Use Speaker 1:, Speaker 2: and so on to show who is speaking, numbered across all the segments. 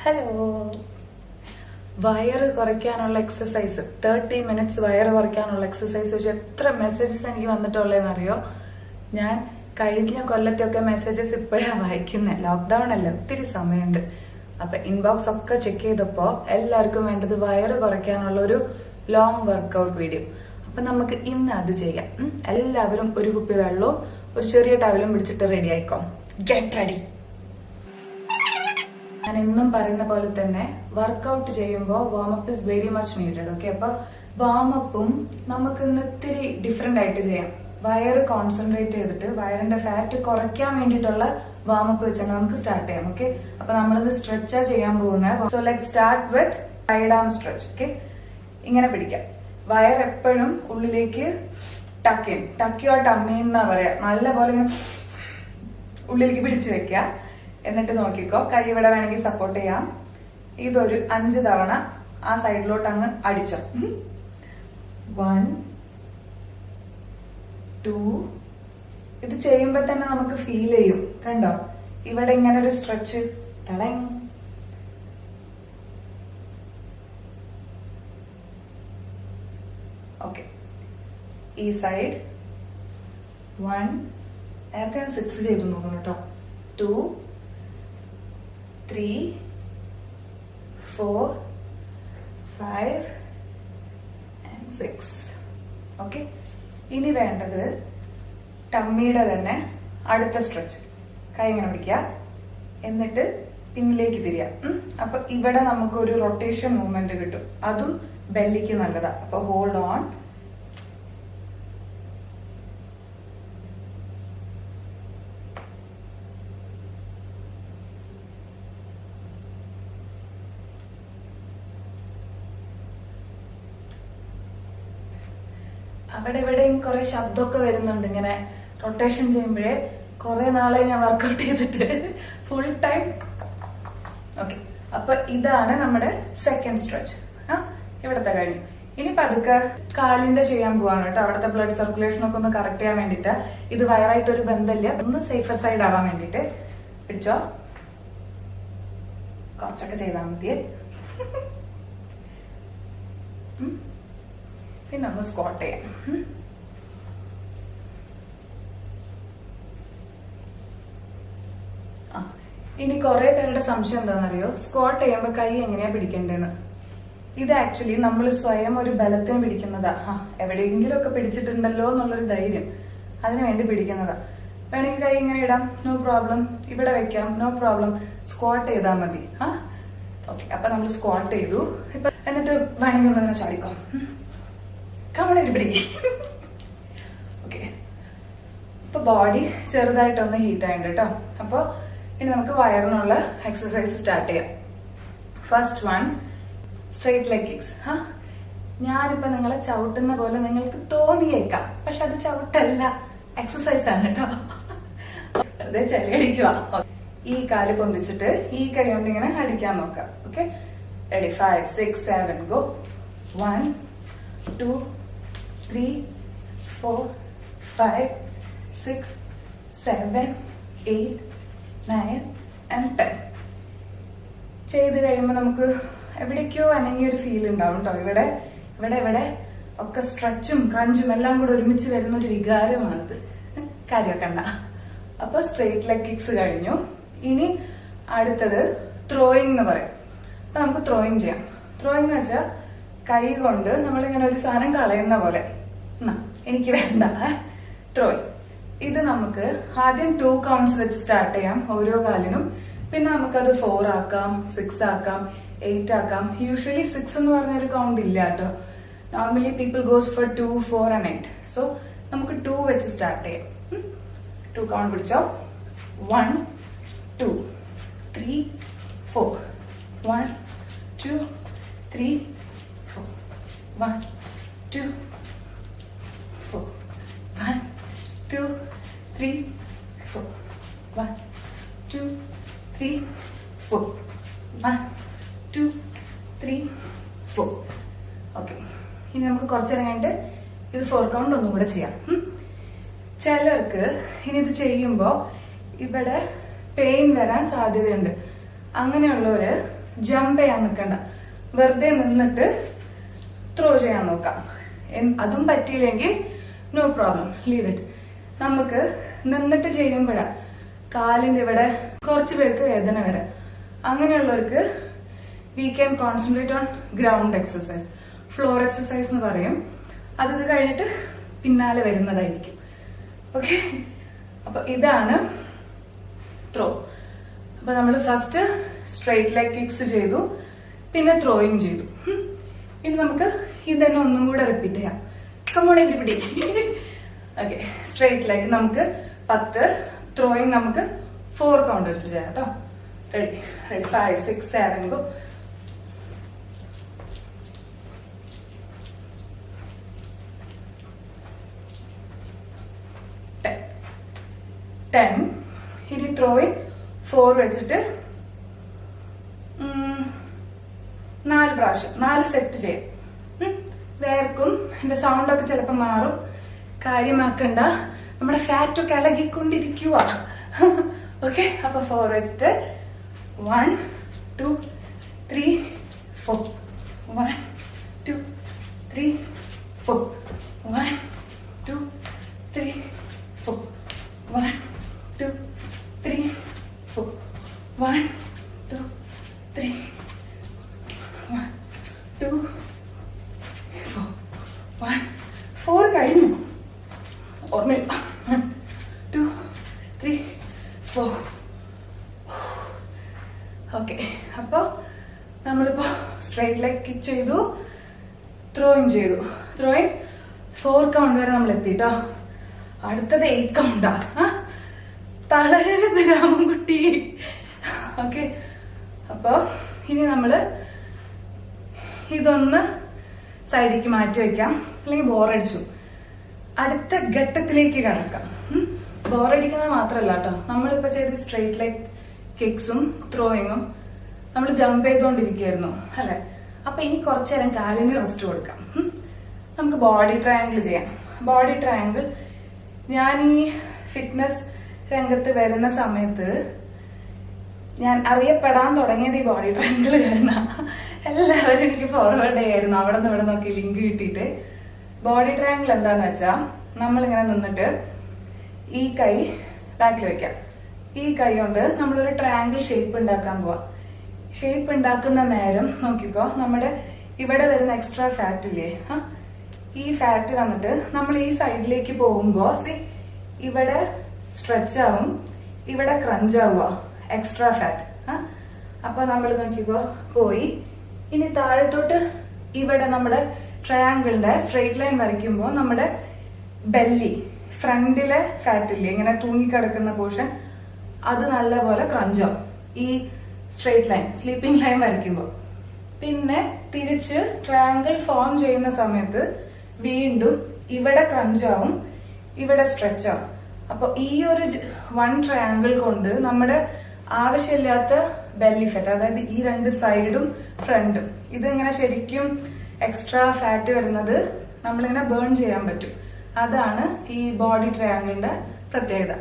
Speaker 1: Hello. വയറ് കുറയ്ക്കാനുള്ള exercise 30 minutes വയറ് കുറയ്ക്കാനുള്ള എക്സസൈസ് വെച്ച് എത്ര മെസ്സേജസ് എനിക്ക് വന്നിട്ടുള്ളതെന്നറിയോ? ഞാൻ കഴിഞ്ഞ കൊല്ലത്തെയൊക്കെ മെസ്സേജസ് ഇപ്പോഴാണ് വായിക്കുന്നത്. ലോക്ക്ഡൌൺ അല്ല, ഒത്തിരി സമയമുണ്ട്. അപ്പൊ ഇൻബോക്സ് ഒക്കെ ചെക്ക് ചെയ്തപ്പോ എല്ലാവർക്കും വേണ്ടത് വയറ് കുറയ്ക്കാനുള്ള ഒരു ലോങ് വർക്കൗട്ട് വീഡിയോ. അപ്പൊ നമുക്ക് ഇന്ന് അത് ചെയ്യാം. എല്ലാവരും ഒരു കുപ്പി വെള്ളവും ഒരു ചെറിയ ടവലും പിടിച്ചിട്ട് റെഡി ആയിക്കോ. Get ready. ഞാൻ എന്നും പറയുന്ന പോലെ തന്നെ വർക്കൗട്ട് ചെയ്യുമ്പോൾ warm up is very much needed. Okay, അപ്പൊ വാമപ്പും നമുക്ക് ഇന്ന് ഇത്തിരി ഡിഫറെന്റ് ആയിട്ട് ചെയ്യാം. വയറ് കോൺസെൻട്രേറ്റ് ചെയ്തിട്ട് വയറിന്റെ ഫാറ്റ് കുറയ്ക്കാൻ വേണ്ടിയിട്ടുള്ള വാമപ്പ് വെച്ചാൽ നമുക്ക് സ്റ്റാർട്ട് ചെയ്യാം. ഓക്കെ, അപ്പൊ നമ്മളിത് സ്ട്രെച്ചാ ചെയ്യാൻ പോകുന്നത്. So let start with side arm stretch. Okay, ഇങ്ങനെ പിടിക്കാം. വയർ എപ്പോഴും ഉള്ളിലേക്ക് ടക്ക് ചെയ്യും. ടക്കിയോ ടമ്മി എന്നാ പറയാ. നല്ല പോലെ ഇങ്ങനെ ഉള്ളിലേക്ക് പിടിച്ചു വെക്കുക. എന്നിട്ട് നോക്കിക്കോ, കൈ ഇവിടെ വേണമെങ്കിൽ സപ്പോർട്ട് ചെയ്യാം. ഇതൊരു 5 തവണ ആ സൈഡിലോട്ട് അങ്ങ് അടിച്ചോ. 1 2. ഇത് ചെയ്യുമ്പോ തന്നെ നമുക്ക് ഫീൽ ചെയ്യും. കണ്ടോ, ഇവിടെ ഇങ്ങനെ ഒരു സ്ട്രെച്ച്. ഓക്കെ, ഈ സൈഡ് 1. നേരത്തെ ഞാൻ 6 ചെയ്തു നോക്കണം കേട്ടോ. 2 3 4 5 and 6. ഓക്കെ, ഇനി വേണ്ടത് ടമ്മിയുടെ തന്നെ അടുത്ത സ്ട്രെച്ച്. കൈ ഇങ്ങനെ പിടിക്കുക, എന്നിട്ട് പിന്നിലേക്ക് തിരിയാം. അപ്പൊ ഇവിടെ നമുക്കൊരു റൊട്ടേഷൻ മൂവ്മെന്റ് കിട്ടും. അതും ബെല്ലിക്ക് നല്ലതാ. അപ്പൊ ഹോൾഡ് ഓൺ. അവിടെ ഇവിടെയും കുറെ ശബ്ദമൊക്കെ വരുന്നുണ്ട് ഇങ്ങനെ റൊട്ടേഷൻ ചെയ്യുമ്പോഴേ. കുറെ നാളെ ഞാൻ വർക്കൗട്ട് ചെയ്തിട്ട് ഫുൾ ടൈം. ഓക്കെ, അപ്പൊ ഇതാണ് നമ്മുടെ സെക്കൻഡ് സ്ട്രെച്ച്. ഇവിടത്തെ കഴിഞ്ഞു. ഇനി പതുക്കെ കാലിന്റെ ചെയ്യാൻ പോവാണ് കേട്ടോ. അവിടുത്തെ ബ്ലഡ് സർക്കുലേഷൻ ഒക്കെ ഒന്ന് കറക്റ്റ് ചെയ്യാൻ വേണ്ടിട്ട്. ഇത് വയറായിട്ട് ഒരു ബന്ധമില്ല, ഒന്ന് സേഫർ സൈഡ് ആവാൻ വേണ്ടിട്ട്. പിടിച്ചോ, കുറച്ചൊക്കെ ചെയ്താൽ മതിയേ. പിന്നെ ഒന്ന് സ്ക്വാട്ട് ചെയ്യാം. ഇനി കുറെ പേരുടെ സംശയം എന്താണെന്നറിയോ, സ്ക്വാട്ട് ചെയ്യുമ്പോ കൈ എങ്ങനെയാ പിടിക്കേണ്ടതെന്ന്. ഇത് ആക്ച്വലി നമ്മൾ സ്വയം ഒരു ബലത്തിന് പിടിക്കുന്നതാ. എവിടെയെങ്കിലും ഒക്കെ പിടിച്ചിട്ടുണ്ടല്ലോ എന്നുള്ളൊരു ധൈര്യം, അതിനു വേണ്ടി പിടിക്കുന്നതാ. വേണമെങ്കിൽ കൈ ഇങ്ങനെ ഇടാം, നോ പ്രോബ്ലം. ഇവിടെ വെക്കാം, നോ പ്രോബ്ലം. സ്ക്വാട്ട് ചെയ്താൽ മതി. ഓക്കെ, അപ്പൊ നമ്മൾ സ്ക്വാട്ട് ചെയ്തു. ഇപ്പൊ എന്നിട്ട് വേണമെങ്കിൽ ഒന്നിങ്ങനെ ചാടിക്കോ. കമണിട്ട് പിടിക്കും. ഓക്കെ, ഇപ്പൊ ബോഡി ചെറുതായിട്ടൊന്ന് ഹീറ്റ് ആയിട്ടുണ്ട് കേട്ടോ. അപ്പൊ ഇനി നമുക്ക് വയറിനുള്ള എക്സസൈസ് സ്റ്റാർട്ട് ചെയ്യാം. First one, straight leg kicks. ഞാനിപ്പോ നിങ്ങളെ ചവിട്ടുന്ന പോലെ നിങ്ങൾക്ക് തോന്നിയേക്കാം, പക്ഷെ അത് ചവിട്ടല്ല, എക്സസൈസ് ആണ് കേട്ടോ. വെറുതെ ചളിയടിക്കുക. ഈ കാല് പൊന്തിച്ചിട്ട് ഈ കൈ കൊണ്ട് ഇങ്ങനെ അടിക്കാൻ നോക്കാം. Okay, ready? 5 6 7 ഗോ. 1 2 3 4 5 6 7 8 9 and 10. ചെയ്ത് കഴിയുമ്പോ നമുക്ക് എവിടേക്കോ അനങ്ങിയ ഒരു ഫീൽ ഉണ്ടാവും കേട്ടോ. ഇവിടെ ഇവിടെ ഇവിടെ ഒക്കെ സ്ട്രെച്ചും ക്രഞ്ചും എല്ലാം കൂടെ ഒരുമിച്ച് വരുന്ന ഒരു വികാരമാണിത്. കാര്യമൊക്കെ ഉണ്ടാ. അപ്പൊ സ്ട്രെയിറ്റ് ലെഗ് കിക്സ് കഴിഞ്ഞു. ഇനി അടുത്തത് ത്രോയിങ് എന്ന് പറയും. അപ്പൊ നമുക്ക് ത്രോയിങ് ചെയ്യാം. ത്രോയിങ് എന്ന് വെച്ചാൽ കൈ കൊണ്ട് നമ്മളിങ്ങനെ ഒരു സാധനം കളയുന്ന പോലെ. എനിക്ക് വേണ്ട ത്രോയിങ്. ഇത് നമുക്ക് ആദ്യം 2 കൗണ്ട്സ് വെച്ച് സ്റ്റാർട്ട് ചെയ്യാം ഓരോ കാലിനും. പിന്നെ നമുക്കത് 4 ആക്കാം, 6 ആക്കാം, 8 ആക്കാം. യൂഷ്വലി 6 എന്ന് പറഞ്ഞൊരു കൗണ്ട് ഇല്ല കേട്ടോ. Normally people goes for 2 4 and 8. So നമുക്ക് 2 വെച്ച് സ്റ്റാർട്ട് ചെയ്യാം. 2 കൗണ്ട് പിടിച്ചോ. 1 2 3 4. 1 2 3 4. 1 2 4. 1 2 3 4. 1 2 3 4. 1 2 3 4. ഓക്കെ, ഇനി നമുക്ക് കുറച്ചു നേരം കഴിഞ്ഞിട്ട് ഇത് 4 കൗണ്ട് ഒന്നും കൂടെ ചെയ്യാം. ചിലർക്ക് ഇനി ഇത് ചെയ്യുമ്പോ ഇവിടെ പെയിൻ വരാൻ സാധ്യതയുണ്ട്. അങ്ങനെയുള്ളവര് ജമ്പ് ചെയ്യാൻ നിൽക്കണ്ട, വെറുതെ നിന്നിട്ട് ത്രോ ചെയ്യാൻ നോക്കാം. അതും പറ്റിയില്ലെങ്കിൽ നോ പ്രോബ്ലം, ലീവ് ഇറ്റ്. നമുക്ക് നിന്നിട്ട് ചെയ്യുമ്പോഴാ കാലിന്റെ ഇവിടെ കുറച്ച് പേർക്ക് വേദന വരാം. അങ്ങനെയുള്ളവർക്ക് we can concentrate on ground exercise, floor exercise എന്ന് പറയും. അത് കഴിഞ്ഞിട്ട് പിന്നാലെ വരുന്നതായിരിക്കും. ഓക്കെ, അപ്പൊ ഇതാണ് ത്രോ. അപ്പൊ നമ്മൾ ഫസ്റ്റ് സ്ട്രെയിറ്റ് ലെഗ് കിക്സ് ചെയ്തു, പിന്നെ ത്രോയിങ് ചെയ്തു. ഇനി നമുക്ക് ഇതന്നെ ഒന്നും കൂടെ റിപ്പീറ്റ് ചെയ്യാം. Come on everybody. Okay, straight leg നമുക്ക് 10, ത്രോയിങ് നമുക്ക് 4 കൗണ്ട് വെച്ചിട്ട് ചെയ്യാം കേട്ടോ. Ready ready 5 6 7 go. ഇനി ത്രോയിങ് 4 വെച്ചിട്ട് 4 പ്രാവശ്യം 4 സെറ്റ് ചെയ്യാം. വേർക്കും എന്റെ സൗണ്ട് ഒക്കെ ചിലപ്പോ മാറും, കാര്യമാക്കണ്ട. നമ്മുടെ ഫാറ്റ് ഒക്കെ ഇളകിക്കൊണ്ടിരിക്കുക. ഓക്കെ, അപ്പൊ 4 വെച്ചിട്ട് 1 2 3 4 1 2 3 4 1 2 3 4 1 2 3 4 1 2 3 1 2 4 1 4 കഴിഞ്ഞു, ഓർമ്മയില്ല. 1 2 3 4. ഓക്കെ, അപ്പൊ നമ്മളിപ്പോ സ്ട്രെയിറ്റ് ലെഗ് കിക്ക് ചെയ്തു, ത്രോയിങ് ചെയ്തു. ത്രോയിങ് 4 കൗണ്ട് വരെ നമ്മൾ എത്തിട്ടോ. അടുത്തത് 8 കൗണ്ടാ. തളരരുത് രാമൻകുട്ടി. ഓക്കെ, അപ്പൊ ഇനി നമ്മള് ഇതൊന്ന് സൈഡിലേക്ക് മാറ്റി വെക്കാം, അല്ലെങ്കിൽ ബോറടിച്ചു. അടുത്ത ഘട്ടത്തിലേക്ക് കടക്കാം. ബോറടിക്കുന്നത് മാത്രല്ല കേട്ടോ, നമ്മളിപ്പോ ചെയ്ത സ്ട്രെയിറ്റ് ലെഗ് കിക്സും ത്രോയിങ്ങും നമ്മൾ ജമ്പ് ചെയ്തോണ്ടിരിക്കുകയായിരുന്നു അല്ലെ. അപ്പൊ ഇനി കുറച്ചു നേരം കാലിന് റെസ്റ്റ് കൊടുക്കാം. നമുക്ക് ബോഡി ട്രയാങ്കിൾ ചെയ്യാം. ബോഡി ട്രയാങ്കിൾ ഞാൻ ഈ ഫിറ്റ്നസ് രംഗത്ത് വരുന്ന സമയത്ത് ഞാൻ അറിയപ്പെടാൻ തുടങ്ങിയത് ഈ ബോഡി ട്രയാങ്കിൾ കാരണം. എല്ലാവരും എനിക്ക് ഫോർവേഡ് ചെയ്യായിരുന്നു, അവിടെ നിന്ന് ഇവിടെ നോക്കി ലിങ്ക് കിട്ടിയിട്ട്. ബോഡി ട്രയാങ്കിൾ എന്താന്ന് വെച്ചാ, നമ്മളിങ്ങനെ നിന്നിട്ട് ഈ കൈ ബാക്കിൽ വെക്കാം. ഈ കൈ കൊണ്ട് നമ്മളൊരു ട്രയാങ്കിൾ ഷേപ്പ് ഉണ്ടാക്കാൻ പോവാം. ഷേപ്പ് ഉണ്ടാക്കുന്ന നേരം നോക്കിക്കോ, നമ്മുടെ ഇവിടെ വരുന്ന എക്സ്ട്രാ ഫാറ്റ് ഇല്ലേ, ഈ ഫാറ്റ് വന്നിട്ട് നമ്മൾ ഈ സൈഡിലേക്ക് പോകുമ്പോ ഇവിടെ സ്ട്രെച്ച് ആവും, ഇവിടെ ക്രഞ്ച് ആവുക, എക്സ്ട്രാ ഫാറ്റ്. അപ്പൊ നമ്മൾ നോക്കിക്കോ പോയി. ഇനി താഴത്തോട്ട് ഇവിടെ നമ്മുടെ ട്രയാങ്കിളിന്റെ സ്ട്രെയിറ്റ് ലൈൻ വരയ്ക്കുമ്പോൾ നമ്മുടെ ബെല്ലി, ഫ്രണ്ടിലെ ഫാറ്റ് ഇല്ലേ ഇങ്ങനെ തൂങ്ങിക്കിടക്കുന്ന പോർഷൻ, അത് നല്ലപോലെ ക്രഞ്ചാവും ഈ സ്ട്രെയിറ്റ് ലൈൻ, സ്ലീപ്പിംഗ് ലൈൻ വരയ്ക്കുമ്പോൾ. പിന്നെ തിരിച്ച് ട്രയാങ്കിൾ ഫോം ചെയ്യുന്ന സമയത്ത് വീണ്ടും ഇവിടെ ക്രഞ്ചാവും, ഇവിടെ സ്ട്രെച്ച് ആവും. അപ്പൊ ഈ ഒരു 1 ട്രയാങ്കിൾ കൊണ്ട് നമ്മുടെ ആവശ്യമില്ലാത്ത ബെല്ലി ഫാറ്റ്, അതായത് ഈ 2 സൈഡും ഫ്രണ്ടും, ഇതിങ്ങനെ ശരിക്കും എക്സ്ട്രാ ഫാറ്റ് വരുന്നത് നമ്മളിങ്ങനെ ബേൺ ചെയ്യാൻ പറ്റും. അതാണ് ഈ ബോഡി ട്രയാങ്കിളിന്റെ പ്രത്യേകത.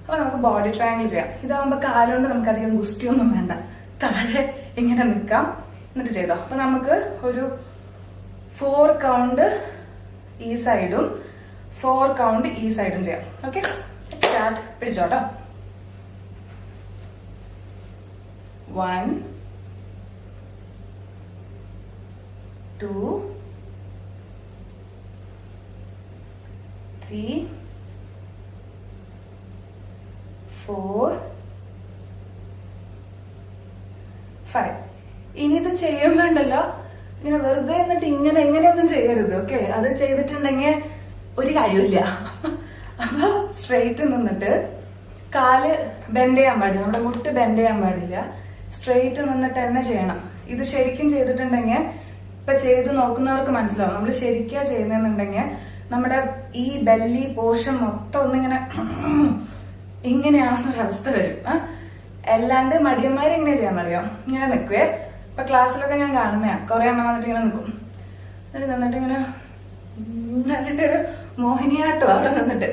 Speaker 1: അപ്പൊ നമുക്ക് ബോഡി ട്രയാങ്കിൾ ചെയ്യാം. ഇതാവുമ്പോ കാലുകൊണ്ട് നമുക്ക് അധികം ഗുസ്തിയൊന്നും വേണ്ട, താഴെ ഇങ്ങനെ നിൽക്കാം, എന്നിട്ട് ചെയ്തോ. അപ്പൊ നമുക്ക് ഒരു 4 കൗണ്ട് ഈ സൈഡും 4 കൗണ്ട് ഈ സൈഡും ചെയ്യാം. Okay, start. പിടിച്ചോട്ടോ. 1 2 3 4 5. ഇനി ഇത് ചെയ്യുമ്പോണ്ടല്ലോ ഇങ്ങനെ വെറുതെ എന്നിട്ട് എങ്ങനെയൊന്നും ചെയ്യരുത്. ഓക്കെ, അത് ചെയ്തിട്ടുണ്ടെങ്കിൽ ഒരു കാര്യമില്ല. അപ്പൊ സ്ട്രെയിറ്റ് നിന്നിട്ട് കാല് ബെൻഡ് ചെയ്യാൻ പാടില്ല, നമ്മുടെ മുട്ട് ബെൻഡ് ചെയ്യാൻ പാടില്ല. സ്ട്രെയിറ്റ് നിന്നിട്ട് തന്നെ ചെയ്യണം. ഇത് ശരിക്കും ചെയ്തിട്ടുണ്ടെങ്കിൽ ഇപ്പൊ ചെയ്ത് നോക്കുന്നവർക്ക് മനസ്സിലാവും. നമ്മൾ ശരിക്കാ ചെയ്യുന്നുണ്ടെങ്കിൽ നമ്മുടെ ഈ ബെല്ലി പോർഷൻ മൊത്തം ഒന്നിങ്ങനെ ഇങ്ങനെയാണെന്നൊരവസ്ഥ വരും. അല്ലാണ്ട് മടിയന്മാരെ എങ്ങനെ ചെയ്യാന്നറിയാം, ഇങ്ങനെ നിൽക്കുവേ. ഇപ്പൊ ക്ലാസ്സിലൊക്കെ ഞാൻ കാണുന്നയാ, കുറെ എണ്ണം വന്നിട്ട് ഇങ്ങനെ നിൽക്കും. എന്നിട്ട് ഇങ്ങനെ എന്നിട്ടൊരു മോഹിനിയാട്ടോ അവിടെ നിന്നിട്ട്.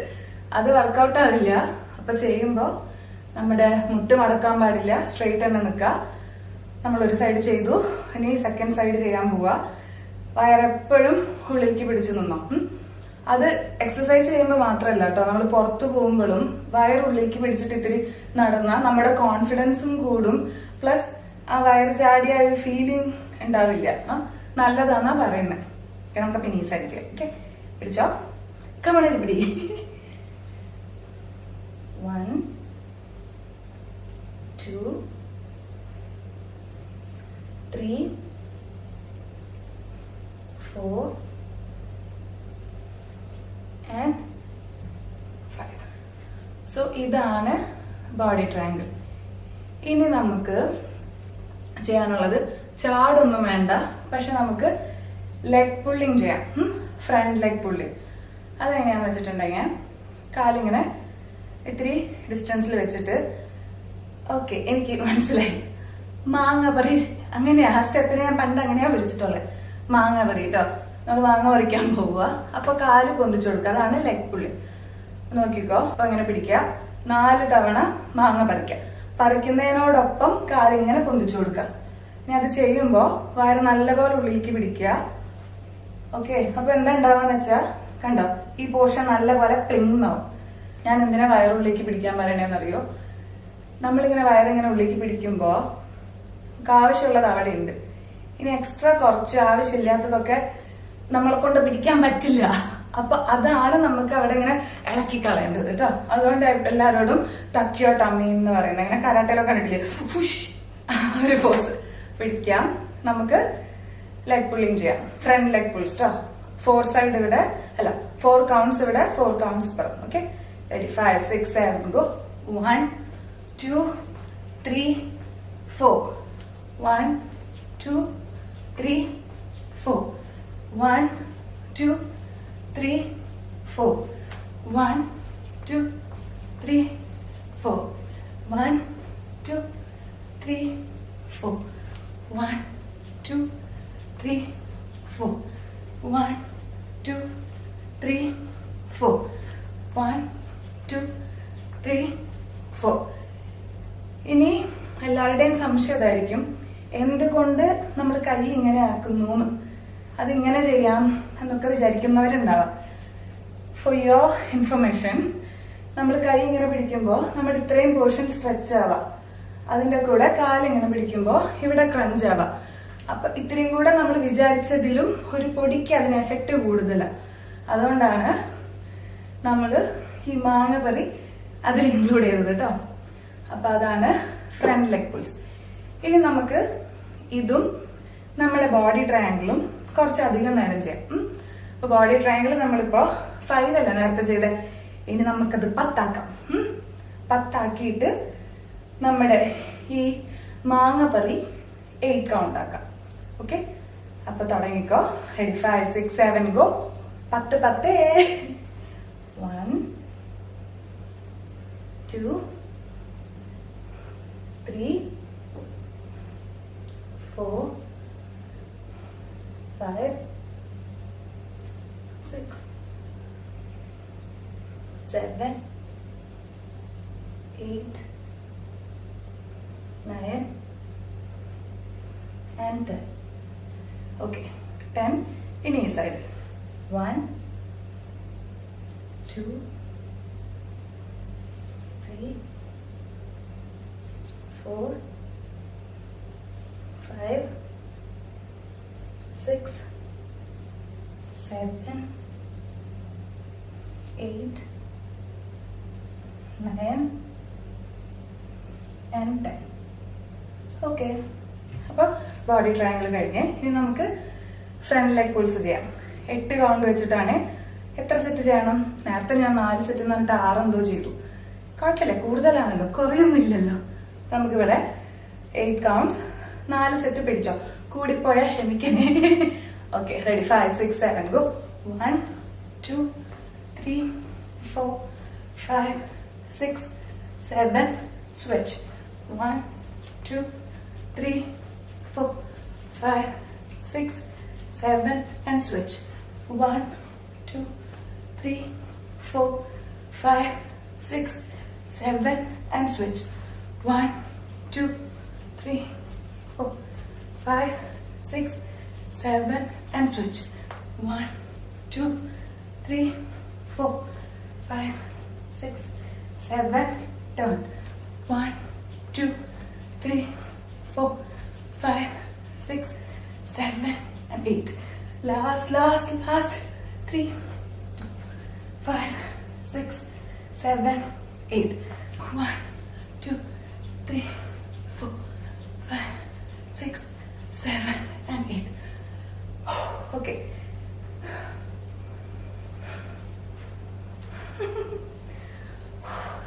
Speaker 1: അത് വർക്കൗട്ട് ആവില്ല. അപ്പൊ ചെയ്യുമ്പോ നമ്മുടെ മുട്ട് മടക്കാൻ പാടില്ല, സ്ട്രെയിറ്റ് തന്നെ നിൽക്കുക. നമ്മൾ ഒരു സൈഡ് ചെയ്തു, ഇനി സെക്കൻഡ് സൈഡ് ചെയ്യാൻ പോവാ. വയറെപ്പോഴും ഉള്ളിലേക്ക് പിടിച്ചു നിന്നോ. അത് എക്സസൈസ് ചെയ്യുമ്പോൾ മാത്രമല്ല കേട്ടോ, നമ്മൾ പുറത്തു പോകുമ്പോഴും വയറുള്ളിലേക്ക് പിടിച്ചിട്ട് ഇത്തിരി നടന്നാൽ നമ്മുടെ കോൺഫിഡൻസും കൂടും. പ്ലസ് ആ വയർ ചാടിയ ഒരു ഫീലിംഗ് ഉണ്ടാവില്ല. നല്ലതാന്നാ പറയുന്നത്. നമുക്ക് പിന്നെ ഈ സൈഡ് ചെയ്യാം. ഓക്കെ, പിടിച്ചോ, കമണിൽ പിടി. 1 2 3 4 and 5. സോ ഇതാണ് ബോഡി ട്രയാങ്കിൾ. ഇനി നമുക്ക് ചെയ്യാനുള്ളത് ചാടൊന്നും വേണ്ട, പക്ഷെ നമുക്ക് ലെഗ് പുള്ളിങ് ചെയ്യാം. Front leg pulling. അതെങ്ങനെയാന്ന് വെച്ചിട്ടുണ്ടെങ്കിൽ കാലിങ്ങനെ ഇത്തിരി ഡിസ്റ്റൻസിൽ വെച്ചിട്ട്, ഓക്കെ എനിക്ക് മനസ്സിലായി, മാങ്ങ പറി. അങ്ങനെയാ ആ സ്റ്റെപ്പിനെ ഞാൻ പണ്ട് അങ്ങനെയാ വിളിച്ചിട്ടുള്ളത്, മാങ്ങ പറി കേട്ടോ. നമ്മൾ മാങ്ങ പറിക്കാൻ പോവുക, അപ്പൊ കാല് പൊന്തിച്ചു കൊടുക്കുക. അതാണ് ലെഗ് പുള്ളി. നോക്കിക്കോ, അപ്പൊ അങ്ങനെ പിടിക്കുക. 4 തവണ മാങ്ങ പറിക്കുക. പറിക്കുന്നതിനോടൊപ്പം കാലിങ്ങനെ പൊന്തിച്ചു കൊടുക്കുക. ഇനി അത് ചെയ്യുമ്പോ വയറ് നല്ലപോലെ ഉള്ളിലേക്ക് പിടിക്കുക. ഓക്കെ, അപ്പൊ എന്താ ഉണ്ടാവാന്ന് വെച്ചാ കണ്ടോ, ഈ പോർഷൻ നല്ലപോലെ പ്ലിങ്ങാവും. ഞാൻ എന്തിനാ വയറുള്ളിലേക്ക് പിടിക്കാൻ പറയണേന്നറിയോ? നമ്മളിങ്ങനെ വയറിങ്ങനെ ഉള്ളിലേക്ക് പിടിക്കുമ്പോ നമുക്ക് ആവശ്യമുള്ളത് അവിടെ ഉണ്ട്. ഇനി എക്സ്ട്രാ കുറച്ച് ആവശ്യമില്ലാത്തതൊക്കെ നമ്മളെ കൊണ്ട് പിടിക്കാൻ പറ്റില്ല. അപ്പൊ അതാണ് നമുക്ക് അവിടെ ഇങ്ങനെ ഇളക്കി കളയേണ്ടത് കേട്ടോ. അതുകൊണ്ട് എല്ലാരോടും ടക്കിയോ ടമ്മി എന്ന് പറയുന്നത്, ഇങ്ങനെ കരാട്ടയിലൊക്കെ കണ്ടിട്ടില്ലേ, ഒരു പോസ് പിടിക്കാം. നമുക്ക് ലെഗ് പുള്ളിങ് ചെയ്യാം. ഫ്രണ്ട് ലെഗ് പുൾസ് കേട്ടോ. 4 സൈഡ് ഇവിടെ, അല്ല 4 കൗണ്ട്സ് ഇവിടെ, 4 കൗണ്ട്സ് ഇപ്പുറം. Okay, ready? 5 6 7 ഗോ. 1 2 3 4. 1 2 3 4. 1 2 3 4. 1 2 3 4. 1 2 3 4. 1 2 3 4. 1 2 3 4. 1 2 3 4. ഇനി എല്ലാവരുടെയും സംശയം ഇതായിരിക്കും, എന്തുകൊണ്ട് നമ്മൾ കൈ ഇങ്ങനെ ആക്കുന്നു, അതിങ്ങനെ ചെയ്യാം എന്നൊക്കെ വിചാരിക്കുന്നവരുണ്ടാവാം. ഫോർ യുവർ ഇൻഫർമേഷൻ, നമ്മൾ കൈ ഇങ്ങനെ പിടിക്കുമ്പോൾ നമ്മുടെ ഇത്രയും പോർഷൻ സ്ട്രെച്ച് ആവാം. അതിന്റെ കൂടെ കാലിങ്ങനെ പിടിക്കുമ്പോൾ ഇവിടെ ക്രഞ്ച് ആവാം. അപ്പൊ ഇത്രയും കൂടെ നമ്മൾ വിചാരിച്ചതിലും ഒരു പൊടിക്ക് അതിന് എഫക്റ്റ് കൂടുതലാണ്. അതുകൊണ്ടാണ് നമ്മൾ ഈ മാങ്ങ പറി അതിൽ ഇൻക്ലൂഡ് ചെയ്തത് കേട്ടോ. അപ്പൊ അതാണ് ഫ്രണ്ട് ലെഗ് പുൾസ്. ഇനി നമുക്ക് ഇതും നമ്മുടെ ബോഡി ട്രയാങ്കിളും കുറച്ചധികം നേരം ചെയ്യാം. അപ്പൊ ബോഡി ട്രയാങ്കിൾ നമ്മളിപ്പോ 5 അല്ല നേരത്തെ ചെയ്തേ, ഇനി നമുക്കത് 10 ആക്കാം. 10 ആക്കിയിട്ട് നമ്മുടെ ഈ മാങ്ങ പറി 8 കൗണ്ട് ആക്കാം. ഓക്കെ, അപ്പൊ തുടങ്ങിക്കോ. റെഡി? 5 6 7 ഗോ. 10 10. 1 2 3 4 5 6 7 8 9 and 10. Okay, 10. ഇനി ഈ സൈഡ് 1 2 3 4 5 6 7 8 9 and 10. ഓക്കെ, അപ്പൊ ബോഡി ട്രയാങ്കിൾ കഴിഞ്ഞ് ഇനി നമുക്ക് ഫ്രണ്ട് ലെഗ് പുൾസ് ചെയ്യാം. 8 കൗണ്ട് വെച്ചിട്ടാണ്. എത്ര സെറ്റ് ചെയ്യണം? നേരത്തെ ഞാൻ 4 സെറ്റ് എന്ന് പറഞ്ഞിട്ട് 6 എന്തോ ചെയ്തു. കുഴപ്പമില്ല, കൂടുതലാണല്ലോ, കുറയൊന്നുമില്ലല്ലോ. നമുക്കിവിടെ 8 കൗണ്ട്സ്, 4 സെറ്റ് പിടിച്ചോ. കൂടിപ്പോയാ ക്ഷമിക്കണേ. Okay, ready? 5 6 7 go. 1 2 3 4 5 6 7 switch. 1 2 3 4 5 6 7 and switch. 1 2 3 4 5 6 7 and switch. 1 2 3 4 5 6 7 and switch. 1 2 3 4 5 6 7 turn. 1 2 3 4 5 6 7 and 8. Last 3 5 6 7 8. 1 2 3 4 5 6 7 and 8. Okay.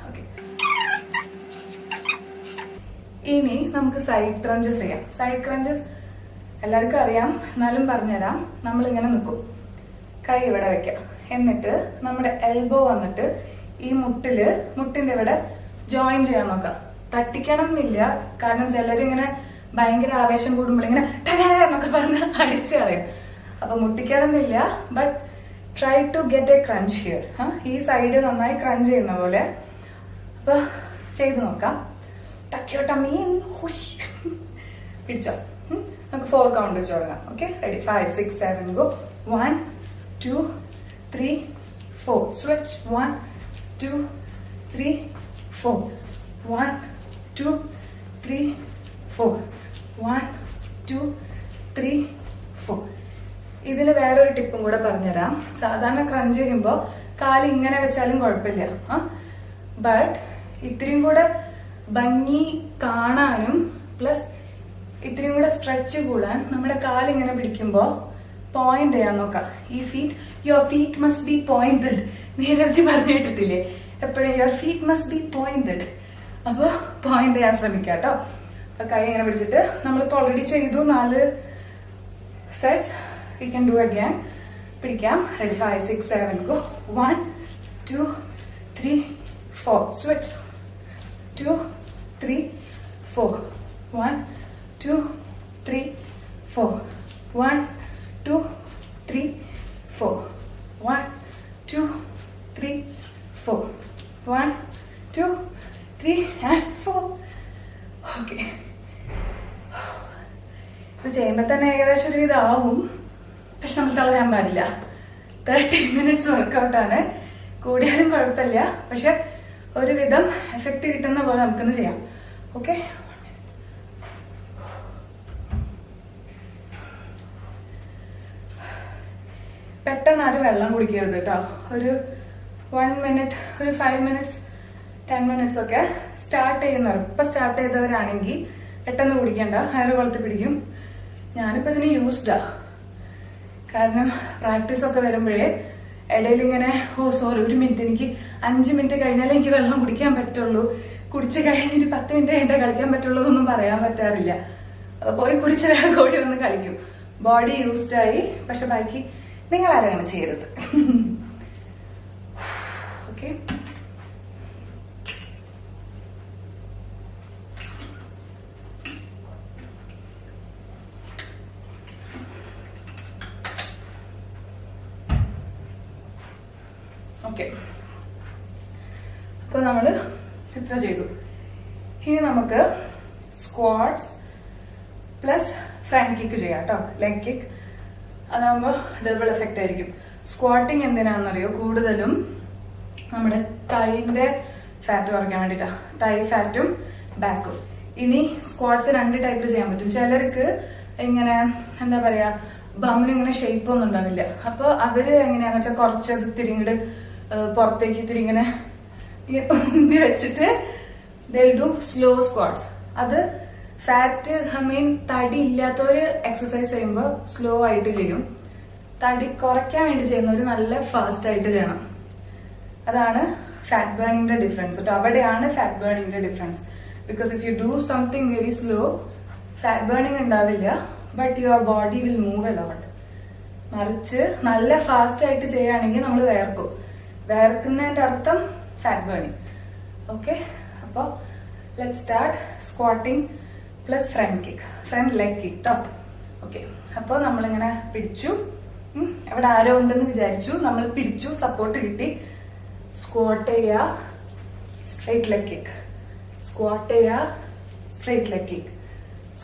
Speaker 1: Okay. ഇനി നമുക്ക് സൈഡ് ക്രഞ്ചസ് ചെയ്യാം. സൈഡ് ക്രഞ്ചസ് എല്ലാവർക്കും അറിയാം, എന്നാലും പറഞ്ഞുതരാം. നമ്മളിങ്ങനെ നിൽക്കും, കൈ ഇവിടെ വെക്കാം, എന്നിട്ട് നമ്മുടെ എൽബോ വന്നിട്ട് ഈ മുട്ടിന്റെ ഇവിടെ ജോയിൻ ചെയ്യാൻ നോക്കാം. തട്ടിക്കണം എന്നില്ല, കാരണം ചിലരിങ്ങനെ ഭയങ്കര ആവേശം കൂടുമ്പോൾ ഇങ്ങനെ എന്നൊക്കെ പറഞ്ഞ് അടിച്ചു കളയും. അപ്പൊ മുട്ടിക്കണം എന്നില്ല, but try to get a crunch here. ഈ സൈഡ് നന്നായി ക്രഞ്ച് ചെയ്യുന്ന പോലെ. അപ്പൊ ചെയ്തു നോക്കാം. ടക്കിയോട്ട മീൻ പിടിച്ചോ. നമുക്ക് 4 കൗണ്ട് വെച്ച് തുടങ്ങാം. Okay, ready? 5 6 7 ഗോ. 1 2 3 4 സ്വിച്ച്. 1 2 3 4 1 2 3 4 1 2 3 4. ഇതില് വേറൊരു ടിപ്പും കൂടെ പറഞ്ഞുതരാം. സാധാരണ ക്രഞ്ച് ചെയ്യുമ്പോ കാല് ഇങ്ങനെ വെച്ചാലും കുഴപ്പമില്ല, ബട്ട് ഇത്രയും കൂടെ ഭംഗി കാണാനും പ്ലസ് ഇത്രയും കൂടെ സ്ട്രെച്ച് കൂടാൻ നമ്മുടെ കാലിങ്ങനെ പിടിക്കുമ്പോ പോയിന്റ് ചെയ്യാൻ നോക്കാം. ഈ your feet must be pointed. Neeraj പറഞ്ഞു കേട്ടിട്ടില്ലേ എപ്പോഴും, your feet must be pointed. അപ്പൊ പോയിന്റ് ചെയ്യാൻ ശ്രമിക്കാം കേട്ടോ. അപ്പൊ കൈ ഇങ്ങനെ പിടിച്ചിട്ട്, നമ്മളിപ്പോ ഓൾറെഡി ചെയ്തു 4 sets. We can do again. പിടിക്കാം. Ready? 5 6 7 go. 1 2 3 4 switch. 2 3 4 1 2 3 4 1 2 3 4 1 2 3 4 1 2 3 and 4. Okay, ഇത് ചെയ്യുമ്പോ തന്നെ ഏകദേശം ഒരു ഇതാവും, പക്ഷെ നമ്മൾ തളരാൻ പാടില്ല. 30 minutes വർക്കൗട്ടാണ്. കൂടിയാലും കുഴപ്പമില്ല, പക്ഷെ ഒരുവിധം എഫക്റ്റ് കിട്ടുന്ന പോലെ നമുക്കൊന്ന് ചെയ്യാം. ഓക്കെ, പെട്ടെന്ന് ആരും വെള്ളം കുടിക്കരുത് കേട്ടോ. ഒരു 1 minute, ഒരു 5 minutes 10 minutes ഒക്കെ സ്റ്റാർട്ട് ചെയ്യുന്നവർ, ഇപ്പൊ സ്റ്റാർട്ട് ചെയ്തവരാണെങ്കിൽ പെട്ടെന്ന് കുടിക്കണ്ട, ഹയർ കൊളുത്തി പിടിക്കും. ഞാനിപ്പോ ഇതിന് യൂസ്ഡാ, കാരണം പ്രാക്ടീസ് ഒക്കെ വരുമ്പോഴേ ഇടയിൽ ഇങ്ങനെ സോറി 1 minute, എനിക്ക് 5 minute കഴിഞ്ഞാലേ എനിക്ക് വെള്ളം കുടിക്കാൻ പറ്റുള്ളൂ, കുടിച്ച് കഴിഞ്ഞിട്ട് 10 minute കഴിഞ്ഞിട്ടേ കളിക്കാൻ പറ്റുള്ളൂ എന്നൊന്നും പറയാൻ പറ്റാറില്ല. പോയി കുടിച്ച് വേഗം കൂടി വന്ന് കളിക്കും. ബോഡി യൂസ്ഡായി, പക്ഷെ ബാക്കി നിങ്ങൾ ആരും അങ്ങനെ ചെയ്യരുത്. Okay, okay. അപ്പൊ നമ്മള് ഇത്ര ചെയ്തു. ഇനി നമുക്ക് സ്ക്വാട്സ് പ്ലസ് ഫ്രണ്ട് കിക്ക് ചെയ്യാം കേട്ടോ, ലെഗ് കിക്ക്. അതാകുമ്പോൾ ഡബിൾ എഫക്റ്റ് ആയിരിക്കും. സ്ക്വാട്ടിങ് എന്തിനാണെന്നറിയോ? കൂടുതലും നമ്മുടെ തൈന്റെ ഫാറ്റ് കുറയ്ക്കാൻ വേണ്ടിട്ടാ, തൈ ഫാറ്റും ബാക്കും. ഇനി സ്ക്വാട്സ് 2 ടൈപ്പിൽ ചെയ്യാൻ പറ്റും. ചിലർക്ക് ഇങ്ങനെ എന്താ പറയാ, ബമ്മിന് ഇങ്ങനെ ഷേപ്പ് ഒന്നും ഉണ്ടാവില്ല. അപ്പൊ അവര് എങ്ങനെയാന്ന് വെച്ചാൽ കുറച്ചത് തിരിങ്ങട് പുറത്തേക്ക് തിരിങ്ങനെ ഉന്തി വെച്ചിട്ട് they'll do slow squats. അത് ഫാറ്റ് തടി ഇല്ലാത്തവര് എക്സസൈസ് ചെയ്യുമ്പോൾ സ്ലോ ആയിട്ട് ചെയ്യും. തടി കുറയ്ക്കാൻ വേണ്ടി ചെയ്യുന്നവര് നല്ല ഫാസ്റ്റ് ആയിട്ട് ചെയ്യണം. അതാണ് ഫാറ്റ് ബേണിംഗിന്റെ ഡിഫറൻസ് കേട്ടോ. അവിടെയാണ് ഫാറ്റ് ബേണിംഗിന്റെ difference. Because if you do something very slow, fat burning ഉണ്ടാവില്ല, but your body will move a lot. മറിച്ച് നല്ല ഫാസ്റ്റ് ആയിട്ട് ചെയ്യുകയാണെങ്കിൽ നമ്മൾ വേർക്കും. വേർക്കുന്നതിന്റെ അർത്ഥം ഫാറ്റ് ബേണിംഗ്. ഓക്കെ, അപ്പൊ let start. Squatting plus front kick, front leg kick ട്ടോ. ഓക്കെ, അപ്പൊ നമ്മളിങ്ങനെ പിടിച്ചു, അവിടെ ആരോ ഉണ്ടെന്ന് വിചാരിച്ചു, നമ്മൾ പിടിച്ചു, സപ്പോർട്ട് കിട്ടി. സ്ക്വാട്ട് ചെയ്യുക, സ്ട്രൈറ്റ് ലെഗ് കിക്ക്, സ്ക്വാട്ട് ചെയ്യുക, സ്ട്രൈറ്റ് ലെഗ് കിക്ക്,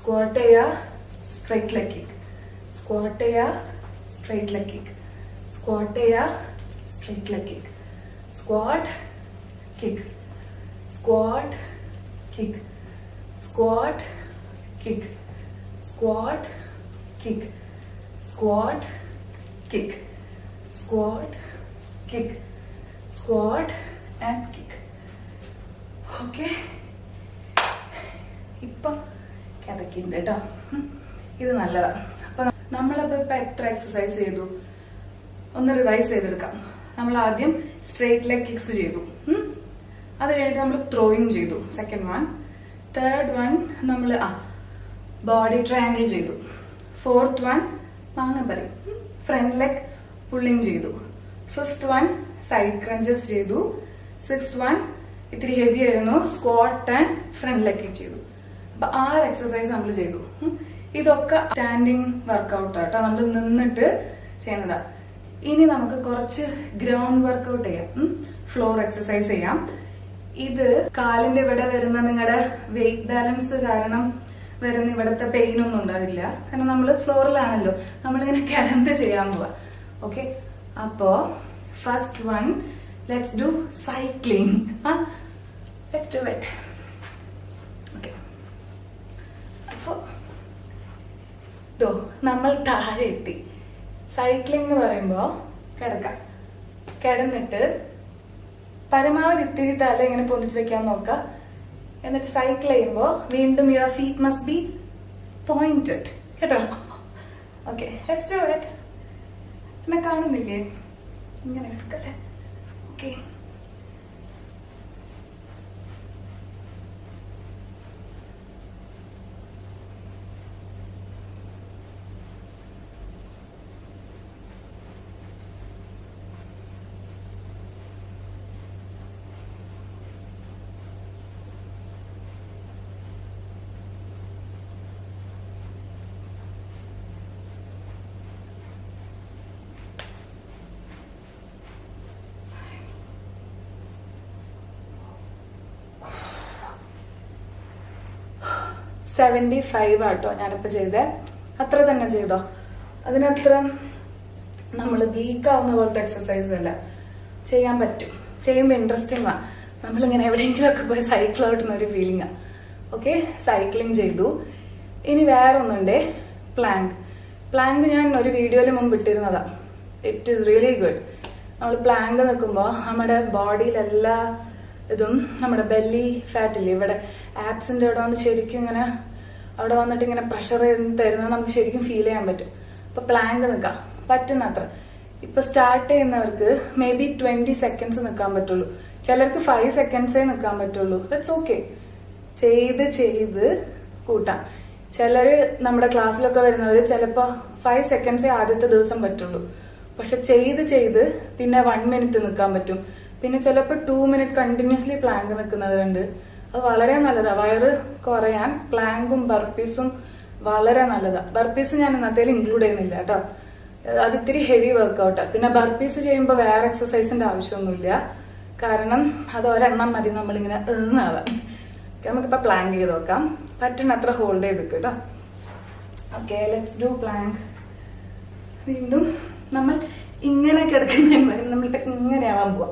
Speaker 1: സ്ക്വാട്ട് ചെയ്യുക, സ്ട്രൈറ്റ് ലെഗ് കിക്ക്, സ്ക്വാട്ട് ചെയ്യുക, സ്ട്രൈറ്റ് ലെഗ് കിക്ക്, സ്ക്വാട്ട് ചെയ്യുക, straight leg kick, squat kick, squat kick, squat kick, squat kick, squat kick, squat, kick, squat and kick. Okay. ഇപ്പൊ കിതക്കുന്നുണ്ട് കേട്ടോ. ഇത് നല്ലതാ. അപ്പൊ നമ്മളപ്പോ ഇപ്പൊ എത്ര എക്സസൈസ് ചെയ്തു ഒന്ന് റിവൈസ് ചെയ്തെടുക്കാം. നമ്മൾ ആദ്യം സ്ട്രേറ്റ് ലെഗ് കിക്സ് ചെയ്തു, അത് കഴിഞ്ഞിട്ട് നമ്മൾ ത്രോയിങ് ചെയ്തു, സെക്കൻഡ് വൺ. തേർഡ് വൺ നമ്മൾ ബോഡി ട്രയാങ്കിൾ ചെയ്തു. ഫോർത്ത് വൺ വാങ്ങാൻ പറയും, ഫ്രണ്ട് ലെഗ് പുള്ളിങ് ചെയ്തു. ഫിഫ്ത്ത് വൺ സൈഡ് ക്രഞ്ചസ് ചെയ്തു. സിക്സ്ത് വൺ ഇത്തിരി ഹെവി ആയിരുന്നു, squat and front leg kick ചെയ്തു. അപ്പൊ 6 എക്സസൈസ് നമ്മൾ ചെയ്തു. ഇതൊക്കെ സ്റ്റാൻഡിങ് വർക്കൗട്ട് ആട്ടോ, നമ്മൾ നിന്നിട്ട് ചെയ്യുന്നതാ. ഇനി നമുക്ക് കുറച്ച് ഗ്രൗണ്ട് വർക്കൗട്ട് ചെയ്യാം, ഫ്ലോർ എക്സസൈസ് ചെയ്യാം. ഇത് കാലിന്റെ ഇവിടെ വരുന്ന നിങ്ങളുടെ വെയിറ്റ് ബാലൻസ് കാരണം വരുന്ന ഇവിടത്തെ പെയിൻ ഒന്നും ഉണ്ടാവില്ല, കാരണം നമ്മൾ ഫ്ലോറിലാണല്ലോ, നമ്മളിങ്ങനെ കിടന്ന് ചെയ്യാൻ പോവാ. ഓക്കെ, അപ്പോ first one let's do cycling. Let's do it. Okay, അപ്പോ നമ്മൾ താഴെ എത്തി. സൈക്ലിംഗ് എന്ന് പറയുമ്പോ കിടക്കാം, കിടന്നിട്ട് പരമാവധി ഇത്തിരി തല ഇങ്ങനെ പൊന്തിച്ച് വെക്കാൻ നോക്കാം. എന്നിട്ട് സൈക്കിൾ ചെയ്യുമ്പോൾ വീണ്ടും your feet must be pointed കേട്ടോ. Okay, let's do it. എന്നെ കാണുന്നില്ലേ? ഇങ്ങനെ എടുക്കല്ലേ? ഓക്കെ, $75 ആട്ടോ ഞാനിപ്പോ ചെയ്തേ. അത്ര തന്നെ ചെയ്തോ, അതിനത്ര നമ്മൾ വീക്കാവുന്ന പോലത്തെ എക്സസൈസ് അല്ല, ചെയ്യാൻ പറ്റും. ചെയ്യുമ്പോൾ ഇൻട്രസ്റ്റിംഗ് ആ, നമ്മളിങ്ങനെ എവിടെയെങ്കിലും ഒക്കെ പോയി സൈക്കിൾ ഔട്ടുന്ന ഒരു ഫീലിംഗ് ആ. ഓക്കെ, സൈക്ലിംഗ് ചെയ്തു. ഇനി വേറെ ഒന്നുണ്ടേ, പ്ലാങ്ക്. പ്ലാങ്ക് ഞാൻ ഒരു വീഡിയോയിൽ മുമ്പ് ഇട്ടിരുന്നതാ. It is really good. നമ്മൾ പ്ലാങ്ക് നിൽക്കുമ്പോൾ നമ്മുടെ ബോഡിയിലെല്ലാ ഇതും നമ്മുടെ ബെല്ലി ഫാറ്റില്ലേ ഇവിടെ ആപ്സിന്റെ അവിടെ വന്ന് ശരിക്കും ഇങ്ങനെ അവിടെ വന്നിട്ട് ഇങ്ങനെ പ്രഷർ തരുന്നത് നമുക്ക് ശരിക്കും ഫീൽ ചെയ്യാൻ പറ്റും. അപ്പൊ പ്ലാങ്ക് നിൽക്കാം പറ്റുന്നത്ര. ഇപ്പൊ സ്റ്റാർട്ട് ചെയ്യുന്നവർക്ക് മേ ബി 20 സെക്കൻഡ്സ് നിൽക്കാൻ പറ്റുള്ളൂ, ചിലർക്ക് 5 സെക്കൻഡ്സേ നിൽക്കാൻ പറ്റുള്ളൂ. ദാറ്റ്സ് ഓക്കെ, ചെയ്ത് ചെയ്ത് കൂട്ടാം. ചിലര് നമ്മുടെ ക്ലാസ്സിലൊക്കെ വരുന്നവര് ചിലപ്പോ 5 സെക്കൻഡ്സേ ആദ്യത്തെ ദിവസം പറ്റുള്ളൂ, പക്ഷെ ചെയ്ത് ചെയ്ത് പിന്നെ 1 മിനിറ്റ് നിൽക്കാൻ പറ്റും. പിന്നെ ചിലപ്പോൾ 2 മിനിറ്റ് കണ്ടിന്യൂസ്ലി പ്ലാങ്ക് നിൽക്കുന്നവരുണ്ട്. അത് വളരെ നല്ലതാ, വയറ് കുറയാൻ പ്ലാങ്കും ബർപ്പീസും വളരെ നല്ലതാ. ബർപ്പീസ് ഞാൻ ഇന്നത്തേൽ ഇൻക്ലൂഡ് ചെയ്യുന്നില്ല കേട്ടോ, അത് ഇത്തിരി ഹെവി വർക്കൗട്ടാ. പിന്നെ ബർപ്പീസ് ചെയ്യുമ്പോൾ വേറെ എക്സസൈസിന്റെ ആവശ്യമൊന്നുമില്ല, കാരണം അത് ഒരെണ്ണം മതി നമ്മളിങ്ങനെ എഴുന്നാവാൻ. നമുക്കിപ്പോ പ്ലാങ്ക് ചെയ്ത് നോക്കാം, പറ്റുന്നത്ര ഹോൾഡ് ചെയ്ത് കേട്ടോ. Okay, let's do plank. വീണ്ടും നമ്മൾ ഇങ്ങനെ കിടക്കുന്ന നമ്മളിപ്പോ ഇങ്ങനെ ആവാൻ പോവാ.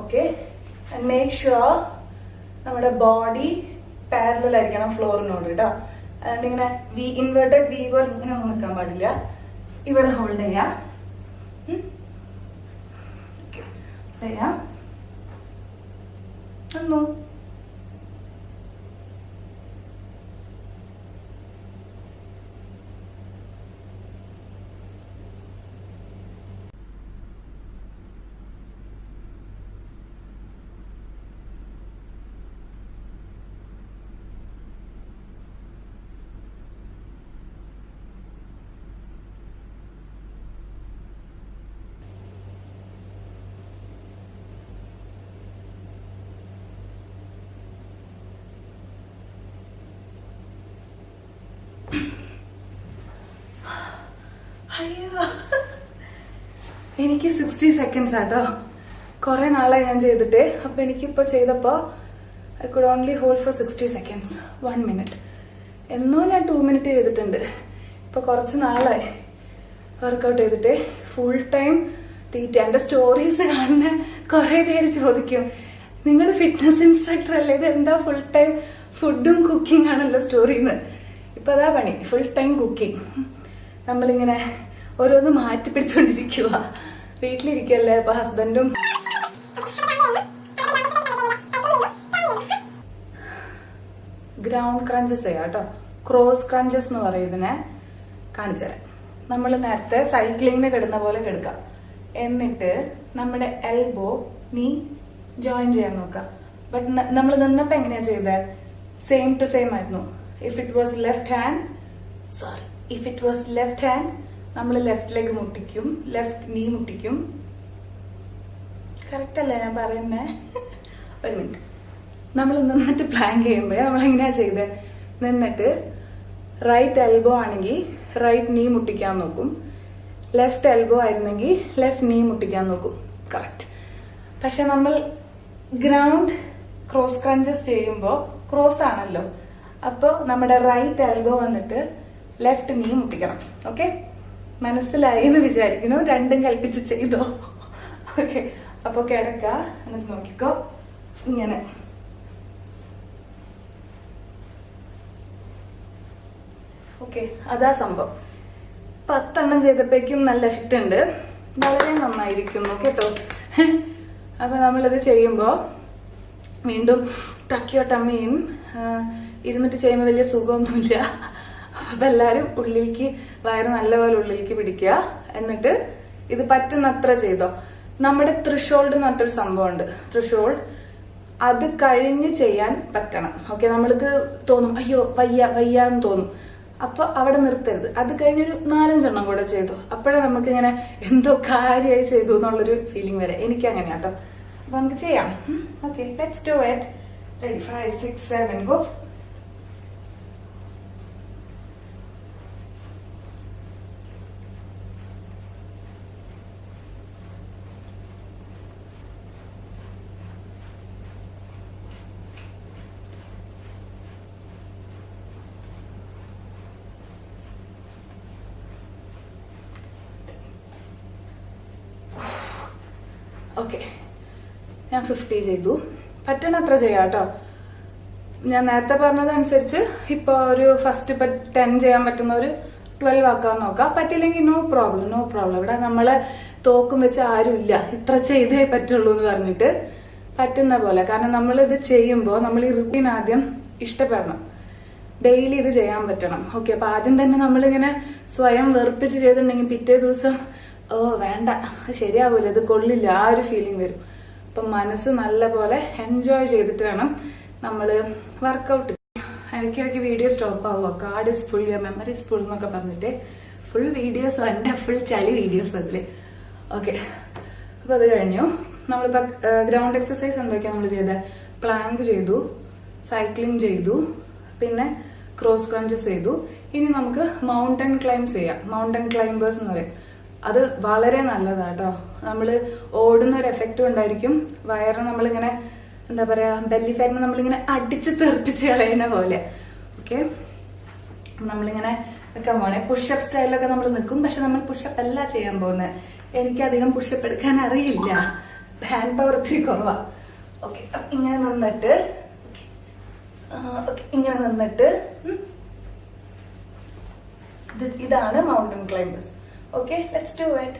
Speaker 1: ഓക്കെ, ആൻഡ് മേക്ക് ഷുവർ നമ്മുടെ ബോഡി പാരലൽ ആയിരിക്കണം ഫ്ലോറിനോട് കേട്ടോ. അതുകൊണ്ട് ഇങ്ങനെ ഇൻവേർട്ടഡ് വി പോലെ ഇങ്ങനെ ഒന്നും നിൽക്കാൻ പാടില്ല. ഇവിടെ ഹോൾഡ് ചെയ്യാം, ചെയ്യാം. ഒന്നു എനിക്ക് 60 സെക്കൻഡ്സ് ആട്ടോ. കുറെ നാളായി ഞാൻ ചെയ്തിട്ടേ. അപ്പൊ എനിക്കിപ്പോ ചെയ്തപ്പോ I could only hold four 60 seconds, 1 minute. എന്നോ ഞാൻ 2 മിനിറ്റ് ചെയ്തിട്ടുണ്ട്. ഇപ്പൊ കുറച്ച് നാളായി വർക്കൗട്ട് ചെയ്തിട്ട് ഫുൾ ടൈം തീറ്റ. എന്റെ സ്റ്റോറീസ് കാണുന്ന കുറെ പേര് ചോദിക്കും, നിങ്ങൾ ഫിറ്റ്നസ് ഇൻസ്ട്രക്ടർ അല്ലേ, ഇത് എന്താ ഫുൾ ടൈം ഫുഡും കുക്കിംഗ് ആണല്ലോ സ്റ്റോറിന്ന്. ഇപ്പൊ അതാ പണി, ഫുൾ ടൈം കുക്കിംഗ്. നമ്മളിങ്ങനെ ഓരോന്ന് മാറ്റി പിടിച്ചോണ്ടിരിക്കുക. വീട്ടിലിരിക്കല്ലേ, അപ്പൊ ഹസ്ബൻഡും ഗ്രൗണ്ട് ക്രഞ്ചസ് ചെയ്യാം കേട്ടോ. ക്രോസ് ക്രഞ്ചസ് എന്ന് പറയുന്നതിനെ കാണിച്ചു തരാം. നമ്മൾ നേരത്തെ സൈക്ലിങ്ങിന് കിടന്ന പോലെ കിടക്കാം. എന്നിട്ട് നമ്മുടെ എൽബോ നീ ജോയിൻ ചെയ്യാൻ നോക്കാം. ബട്ട് നമ്മൾ നിന്നപ്പോ എങ്ങനെയാ ചെയ്തത്? സെയിം ടു സെയിം ആയിരുന്നു. If it was left hand നമ്മൾ ലെഫ്റ്റ് ലെഗ് മുട്ടിക്കും, ലെഫ്റ്റ് നീ മുട്ടിക്കും. കറക്റ്റ് അല്ലേ ഞാൻ പറയുന്നേ? ഒരു മിനിറ്റ്. നമ്മൾ നിന്നിട്ട് പ്ലാൻ ചെയ്യുമ്പോഴേ നമ്മൾ എങ്ങനെയാ ചെയ്തത്? നിന്നിട്ട് റൈറ്റ് എൽബോ ആണെങ്കിൽ റൈറ്റ് നീ മുട്ടിക്കാൻ നോക്കും, ലെഫ്റ്റ് എൽബോ ആയിരുന്നെങ്കിൽ ലെഫ്റ്റ് നീ മുട്ടിക്കാൻ നോക്കും. കറക്റ്റ്. പക്ഷെ നമ്മൾ ഗ്രൗണ്ട് ക്രോസ് ക്രഞ്ചസ് ചെയ്യുമ്പോൾ ക്രോസ് ആണല്ലോ, അപ്പൊ നമ്മുടെ റൈറ്റ് എൽബോ വന്നിട്ട് ലെഫ്റ്റ് നീ മുട്ടിക്കണം. ഓക്കെ, മനസ്സിലായി എന്ന് വിചാരിക്കുന്നു. രണ്ടും കൽപ്പിച്ച് ചെയ്തോ? ഓക്കെ, അപ്പൊ കിടക്ക, എന്നിട്ട് നോക്കിക്കോ ഇങ്ങനെ. ഓക്കെ, അതാ സംഭവം. 10 എണ്ണം ചെയ്തപ്പോഴേക്കും നല്ല എഫക്റ്റ് ഉണ്ട്. വളരെ നന്നായിരിക്കുന്നു കേട്ടോ. അപ്പൊ നമ്മളിത് ചെയ്യുമ്പോ വീണ്ടും ടക്കിയോ ടമ്മീൻ ഇരുന്നിട്ട് ചെയ്യുമ്പോൾ വലിയ സുഖമൊന്നുമില്ല. അപ്പൊ എല്ലാരും ഉള്ളിലേക്ക് വയറ് നല്ലപോലെ ഉള്ളിലേക്ക് പിടിക്കുക. എന്നിട്ട് ഇത് പറ്റുന്നത്ര ചെയ്തോ. നമ്മുടെ ത്രിഷോൾഡ് എന്ന് പറഞ്ഞൊരു സംഭവമുണ്ട്. ത്രിഷോൾഡ് അത് കഴിഞ്ഞ് ചെയ്യാൻ പറ്റണം. ഓക്കെ, നമ്മൾക്ക് തോന്നും അയ്യോ വയ്യ എന്ന് തോന്നും. അപ്പൊ അവിടെ നിർത്തരുത്. അത് കഴിഞ്ഞൊരു 4-5 എണ്ണം കൂടെ ചെയ്തു. അപ്പോഴേ നമുക്ക് ഇങ്ങനെ എന്തോ കാര്യമായി ചെയ്തു എന്നുള്ളൊരു ഫീലിംഗ് വരെ. എനിക്ക് അങ്ങനെയാ കേട്ടോ. അപ്പൊ നമുക്ക് ചെയ്യാം. Okay, let's do it. Ready? 5, 6, 7 go. Okay, ഞാൻ 50 ചെയ്തു. പറ്റണത്ര ചെയ്യാം കേട്ടോ. ഞാൻ നേരത്തെ പറഞ്ഞതനുസരിച്ച് ഇപ്പൊ ഒരു ഫസ്റ്റ് ഇപ്പൊ 10 ചെയ്യാൻ പറ്റുന്ന ഒരു 12 ആക്കാൻ നോക്കാം. പറ്റില്ലെങ്കിൽ നോ പ്രോബ്ലം. ഇവിടെ നമ്മളെ തോക്കും വെച്ച് ആരും ഇല്ല, ഇത്ര ചെയ്തേ പറ്റുള്ളൂ എന്ന് പറഞ്ഞിട്ട് പറ്റുന്ന പോലെ. കാരണം നമ്മൾ ഇത് ചെയ്യുമ്പോൾ നമ്മൾ ഈ റുട്ടീൻ ആദ്യം ഇഷ്ടപ്പെടണം. ഡെയിലി ഇത് ചെയ്യാൻ പറ്റണം. ഓക്കെ, അപ്പൊ ആദ്യം തന്നെ നമ്മളിങ്ങനെ സ്വയം വെറുപ്പിച്ച് ചെയ്തിട്ടുണ്ടെങ്കിൽ പിറ്റേ ദിവസം വേണ്ട, ശരിയാവൂല, ഇത് കൊള്ളില്ല, ആ ഒരു ഫീലിംഗ് വരും. അപ്പൊ മനസ്സ് നല്ല പോലെ എൻജോയ് ചെയ്തിട്ട് വേണം നമ്മള് വർക്കൗട്ട്. ഇടയ്ക്കിടയ്ക്ക് വീഡിയോ സ്റ്റോപ്പ് ആവുക. Card is full, memory is full എന്നൊക്കെ പറഞ്ഞിട്ട് ഫുൾ വീഡിയോസ്, എന്റെ ഫുൾ ചളി വീഡിയോസ് അതില്. ഓക്കെ, അപ്പൊ അത് കഴിഞ്ഞു. നമ്മളിപ്പോ ഗ്രൗണ്ട് എക്സസൈസ് എന്തൊക്കെയാ നമ്മൾ ചെയ്തത്? പ്ലാങ്ക് ചെയ്തു, സൈക്ലിംഗ് ചെയ്തു, പിന്നെ ക്രോസ് ക്രഞ്ചസ് ചെയ്തു. ഇനി നമുക്ക് മൗണ്ടൻ ക്ലൈംബ് ചെയ്യാം. മൗണ്ടൻ ക്ലൈംബേഴ്സ് എന്ന് പറയും. അത് വളരെ നല്ലതാട്ടോ. നമ്മള് ഓടുന്ന ഒരു എഫക്റ്റും ഉണ്ടായിരിക്കും. വയറ് നമ്മളിങ്ങനെ എന്താ പറയാ, ബെല്ലി ഫാറ്റിനെ നമ്മളിങ്ങനെ അടിച്ച് തെറിപ്പിച്ച് കളയുന്ന പോലെ. ഓക്കെ, നമ്മളിങ്ങനെ നിൽക്കാൻ പോണേ. പുഷപ്പ് സ്റ്റൈലൊക്കെ നമ്മൾ നിൽക്കും. പക്ഷെ നമ്മൾ പുഷപ്പ് അല്ല ചെയ്യാൻ പോകുന്നത്. എനിക്കധികം പുഷപ്പ് എടുക്കാൻ അറിയില്ല, ഹാൻഡ് പവർ ഒത്തിരി കുറവാ. ഓക്കെ, ഇങ്ങനെ നിന്നിട്ട് ഇതാണ് mountain climbers. Okay, let's do it.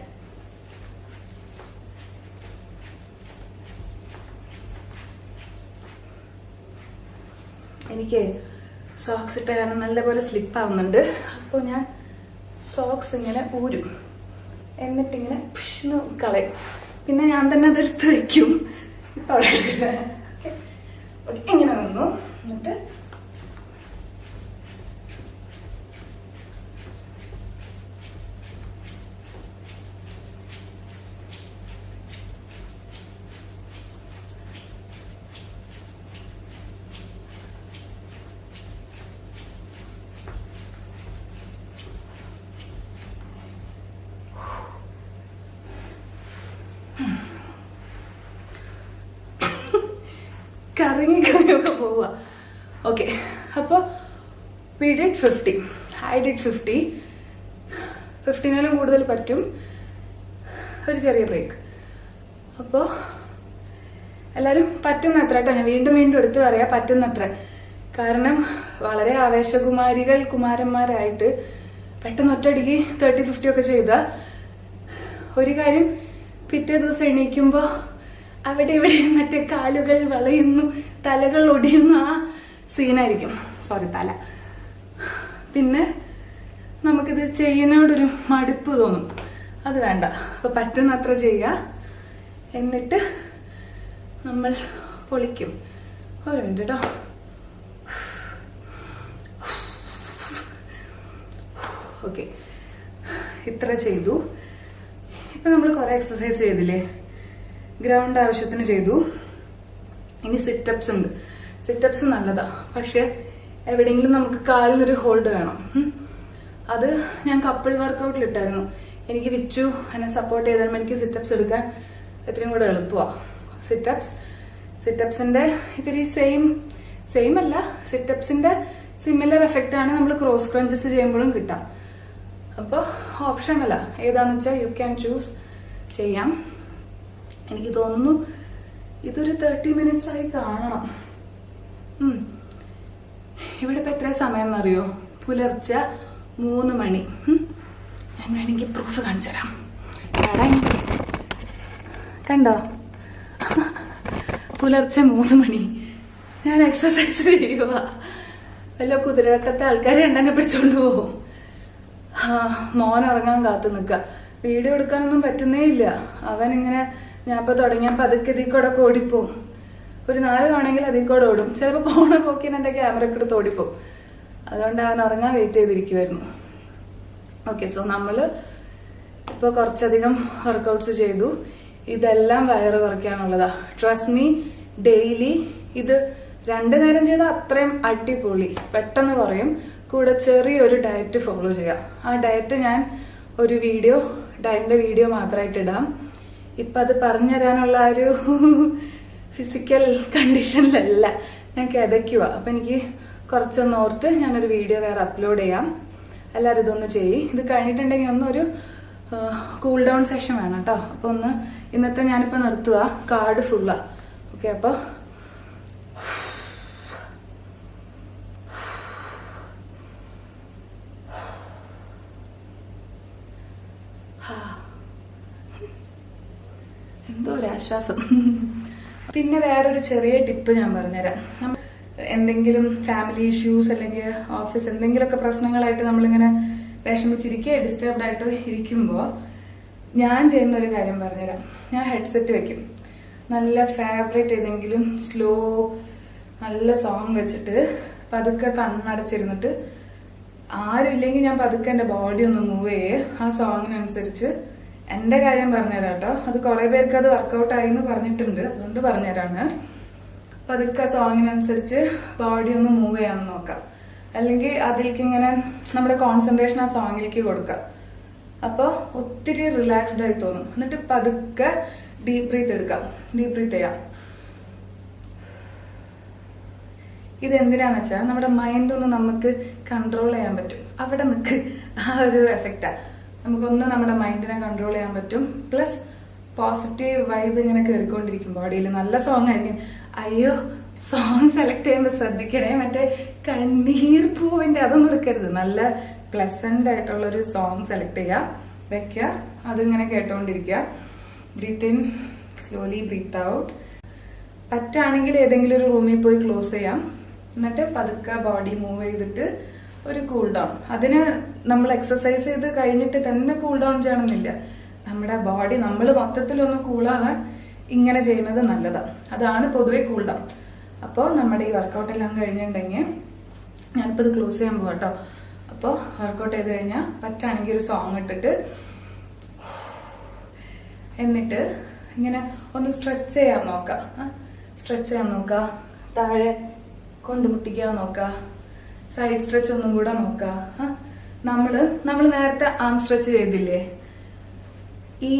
Speaker 1: എനിക്ക് സോക്സ് ഇട്ട കാരണം നല്ലപോലെ സ്ലിപ്പ് ആവുന്നുണ്ട്. അപ്പോൾ ഞാൻ സോക്സ് ഇങ്ങനെ ഊരും, എന്നിട്ടിങ്ങനെ കളയും. പിന്നെ ഞാൻ തന്നെ അത് എടുത്ത് വെക്കും. ഇപ്പൊ അവിടെ ഇങ്ങനെ നിന്നു. എന്നിട്ട് കറങ്ങിയൊക്കെ പോവുക. ഓക്കെ, അപ്പൊ വി ഡിഡ് 50. I did 50. 15 കൂടുതൽ പറ്റും. ഒരു ചെറിയ ബ്രേക്ക്. അപ്പോൾ എല്ലാവരും പറ്റുന്നത്ര കേട്ടോ, ഞാൻ വീണ്ടും വീണ്ടും എടുത്തു പറയാം, പറ്റുന്നത്ര. കാരണം വളരെ കുമാരന്മാരായിട്ട് പെട്ടെന്ന് ഒറ്റയടിക്ക് 30-50 ഒക്കെ ചെയ്ത ഒരു കാര്യം, പിറ്റേ ദിവസം എണീക്കുമ്പോൾ അവിടെ ഇവിടെ മറ്റേ കാലുകൾ വളയുന്നു, തലകൾ ഒടിയുന്നു, ആ സീനായിരിക്കും. സോറി, തല. പിന്നെ നമുക്കിത് ചെയ്യുന്നതോടൊരു മടുപ്പ് തോന്നും. അത് വേണ്ട. അപ്പൊ പറ്റുന്നത്ര ചെയ്യുക. എന്നിട്ട് നമ്മൾ പൊളിക്കും. ഒരു മിനിറ്റ് കേട്ടോ. ഓക്കെ, ഇത്ര ചെയ്തു. ഇപ്പൊ നമ്മൾ കുറെ എക്സസൈസ് ചെയ്തില്ലേ, ഗ്രൗണ്ട് ആവശ്യത്തിന് ചെയ്തു. ഇനി സിറ്റപ്സ് ഉണ്ട്. സിറ്റപ്സ് നല്ലതാ, പക്ഷെ എവിടെയെങ്കിലും നമുക്ക് കാലിനൊരു ഹോൾഡ് വേണം. അത് ഞാൻ കപ്പിൾ വർക്കൗട്ടിൽ ഇട്ടായിരുന്നു. എനിക്ക് വിച്ചു എന്നെ സപ്പോർട്ട് ചെയ്താലും എനിക്ക് സിറ്റപ്സ് എടുക്കാൻ എത്രയും കൂടെ എളുപ്പമാണ്. സിറ്റപ്സിന്റെ ഇത്തിരി സെയിം അല്ല, സിറ്റപ്സിന്റെ സിമിലർ എഫക്റ്റ് ആണ് നമ്മൾ ക്രോസ് ക്രഞ്ചസ് ചെയ്യുമ്പോഴും കിട്ടാം. അപ്പോൾ ഓപ്ഷൻ അല്ല, ഏതാന്ന് വെച്ചാൽ യു ക്യാൻ ചൂസ് ചെയ്യാം. എനിക്ക് തോന്നുന്നു ഇതൊരു 30 minutes ആയി കാണണം. ഇവിടെ ഇപ്പൊ എത്ര സമയം എന്നറിയോ? പുലർച്ചെ 3 മണി. ഞാൻ വേണമെങ്കിൽ പ്രൂഫ് കാണിച്ചു തരാം. കണ്ടോ? പുലർച്ചെ 3 മണി ഞാൻ എക്സസൈസ് ചെയ്യുക. വല്ല കുതിരവട്ടത്തെ ആൾക്കാർ എന്നെ പിടിച്ചോണ്ട് പോകും. മോൻ ഉറങ്ങാൻ കാത്തു നിൽക്കുക. വീഡിയോ എടുക്കാനൊന്നും പറ്റുന്നേ ഇല്ല. അവനിങ്ങനെ ഞാൻ ഇപ്പൊ തുടങ്ങിയപ്പോ അതൊക്കെ ഇതിൽ കൂടെ ഒക്കെ ഓടിപ്പോവും. ഒരു 4 തവണയെങ്കിലും അതിൽ കൂടെ ഓടും. ചിലപ്പോ പോണ പോക്കിന് എന്റെ ക്യാമറ ഒക്കെ എടുത്ത് ഓടിപ്പോവും. അതുകൊണ്ട് അവൻ ഉറങ്ങാൻ വെയിറ്റ് ചെയ്തിരിക്കുമായിരുന്നു. ഓക്കെ, സോ നമ്മള് ഇപ്പൊ കുറച്ചധികം വർക്കൗട്ട്സ് ചെയ്തു. ഇതെല്ലാം വയറ് കുറയ്ക്കാനുള്ളതാ. ട്രസ്റ്റ് മീ, ഡെയിലി ഇത് 2 നേരം ചെയ്താൽ അത്രയും അടിപൊളി, പെട്ടെന്ന് കുറയും. കൂടെ ചെറിയൊരു ഡയറ്റ് ഫോളോ ചെയ്യാം. ആ ഡയറ്റ് ഞാൻ ഒരു ഡയറ്റിന്റെ വീഡിയോ മാത്രമായിട്ട് ഇടാം. ഇപ്പൊ അത് പറഞ്ഞുതരാനുള്ള ഒരു ഫിസിക്കൽ കണ്ടീഷനിലല്ല, ഞാൻ കിതയ്ക്കുക. അപ്പൊ എനിക്ക് കുറച്ചൊന്ന് ഓർത്ത് ഞാനൊരു വീഡിയോ വേറെ അപ്ലോഡ് ചെയ്യാം. എല്ലാവരും ഇതൊന്ന് ചെയ്യും. ഇത് കഴിഞ്ഞിട്ടുണ്ടെങ്കിൽ ഒന്നൊരു കൂൾ ഡൗൺ സെഷൻ വേണം കേട്ടോ. അപ്പൊ ഇന്നത്തെ ഞാനിപ്പോ നിർത്തുക, കാർഡ് ഫുള്ളാ. ഓക്കെ, അപ്പൊ എന്തോ ഒരു ആശ്വാസം. പിന്നെ വേറൊരു ചെറിയ ടിപ്പ് ഞാൻ പറഞ്ഞുതരാം. എന്തെങ്കിലും ഫാമിലി ഇഷ്യൂസ് അല്ലെങ്കിൽ ഓഫീസ് എന്തെങ്കിലുമൊക്കെ പ്രശ്നങ്ങളായിട്ട് നമ്മളിങ്ങനെ വിഷമിച്ചിരിക്കുക, ഡിസ്റ്റർബ്ഡ് ആയിട്ട് ഇരിക്കുമ്പോൾ ഞാൻ ചെയ്യുന്ന ഒരു കാര്യം പറഞ്ഞുതരാം. ഞാൻ ഹെഡ്സെറ്റ് വെക്കും. നല്ല ഫേവറേറ്റ് ഏതെങ്കിലും നല്ല സോങ് വെച്ചിട്ട് പതുക്കെ കണ്ണടച്ചിരുന്നിട്ട്, ആരുമില്ലെങ്കിൽ ഞാൻ പതുക്കെ എന്റെ ബോഡി ഒന്ന് മൂവ് ചെയ്യേ. ആ സോങ്ങിനനുസരിച്ച് എന്റെ കാര്യം പറഞ്ഞുതരാം കേട്ടോ. അത് കുറെ പേർക്ക് അത് വർക്കൗട്ട് ആയി എന്ന് പറഞ്ഞിട്ടുണ്ട്, അതുകൊണ്ട് പറഞ്ഞുതരാണ്. പതുക്കെ സോങ്ങിനനുസരിച്ച് ബോഡി ഒന്ന് മൂവ് ചെയ്യാമെന്ന് നോക്കാം. അല്ലെങ്കിൽ അതിലേക്ക് ഇങ്ങനെ നമ്മുടെ കോൺസെൻട്രേഷൻ ആ സോങ്ങിലേക്ക് കൊടുക്കാം. അപ്പൊ ഒത്തിരി റിലാക്സ്ഡ് ആയി തോന്നും. എന്നിട്ട് പതുക്കെ ഡീപ് ബ്രീത്ത് എടുക്കാം. ഡീപ് ബ്രീത്ത് ചെയ്യാം. ഇതെന്തിനാന്ന് വെച്ചാൽ നമ്മുടെ മൈൻഡ് ഒന്ന് നമുക്ക് കൺട്രോൾ ചെയ്യാൻ പറ്റും. അവിടെ നിൽക്ക്, ആ ഒരു എഫക്റ്റാ. നമുക്കൊന്ന് നമ്മുടെ മൈൻഡിനെ കൺട്രോൾ ചെയ്യാൻ പറ്റും. പ്ലസ് പോസിറ്റീവ് വൈബ് ഇങ്ങനെ കയറിക്കൊണ്ടിരിക്കും ബോഡിയിൽ. നല്ല സോങ് ആയിരിക്കും. അയ്യോ, സോങ് സെലക്ട് ചെയ്യുമ്പോൾ ശ്രദ്ധിക്കണേ, മറ്റേ കണ്ണീർ പൂവിന്റെ അതൊന്നും എടുക്കരുത്. നല്ല പ്ലസന്റ് ആയിട്ടുള്ളൊരു സോങ് സെലക്ട് ചെയ്യുക, വെക്കുക, അതിങ്ങനെ കേട്ടോണ്ടിരിക്കുക. Breathe in, slowly breathe out. പറ്റാണെങ്കിൽ ഏതെങ്കിലും ഒരു റൂമിൽ പോയി ക്ലോസ് ചെയ്യാം. എന്നിട്ട് പതുക്കെ ബോഡി മൂവ് ചെയ്തിട്ട് ഒരു കൂൾ ഡൗൺ. അതിന് നമ്മൾ എക്സസൈസ് ചെയ്ത് കഴിഞ്ഞിട്ട് തന്നെ കൂൾ ഡൗൺ ചെയ്യണമെന്നില്ല. നമ്മുടെ ബോഡി നമ്മൾ മൊത്തത്തിലൊന്ന് കൂളാകാൻ ഇങ്ങനെ ചെയ്യുന്നത് നല്ലതാണ്. അതാണ് പൊതുവെ കൂൾ ഡൗൺ. അപ്പോൾ നമ്മുടെ ഈ വർക്കൗട്ട് എല്ലാം കഴിഞ്ഞിട്ടുണ്ടെങ്കിൽ ഞാനിപ്പോൾ ഇത് ക്ലോസ് ചെയ്യാൻ പോകാം കേട്ടോ. അപ്പോൾ വർക്കൗട്ട് ചെയ്ത് കഴിഞ്ഞാൽ പറ്റാണെങ്കിൽ ഒരു സോങ് ഇട്ടിട്ട് എന്നിട്ട് ഇങ്ങനെ ഒന്ന് സ്ട്രെച്ച് ചെയ്യാൻ നോക്കാം. സ്ട്രെച്ച് ചെയ്യാൻ നോക്കാം. താഴെ കൊണ്ടുമുട്ടിക്കാൻ നോക്കാം. സൈഡ് സ്ട്രെച്ച് ഒന്നും കൂടെ നോക്കാം. നമ്മള് നേരത്തെ ആം സ്ട്രെച്ച് ചെയ്തില്ലേ, ഈ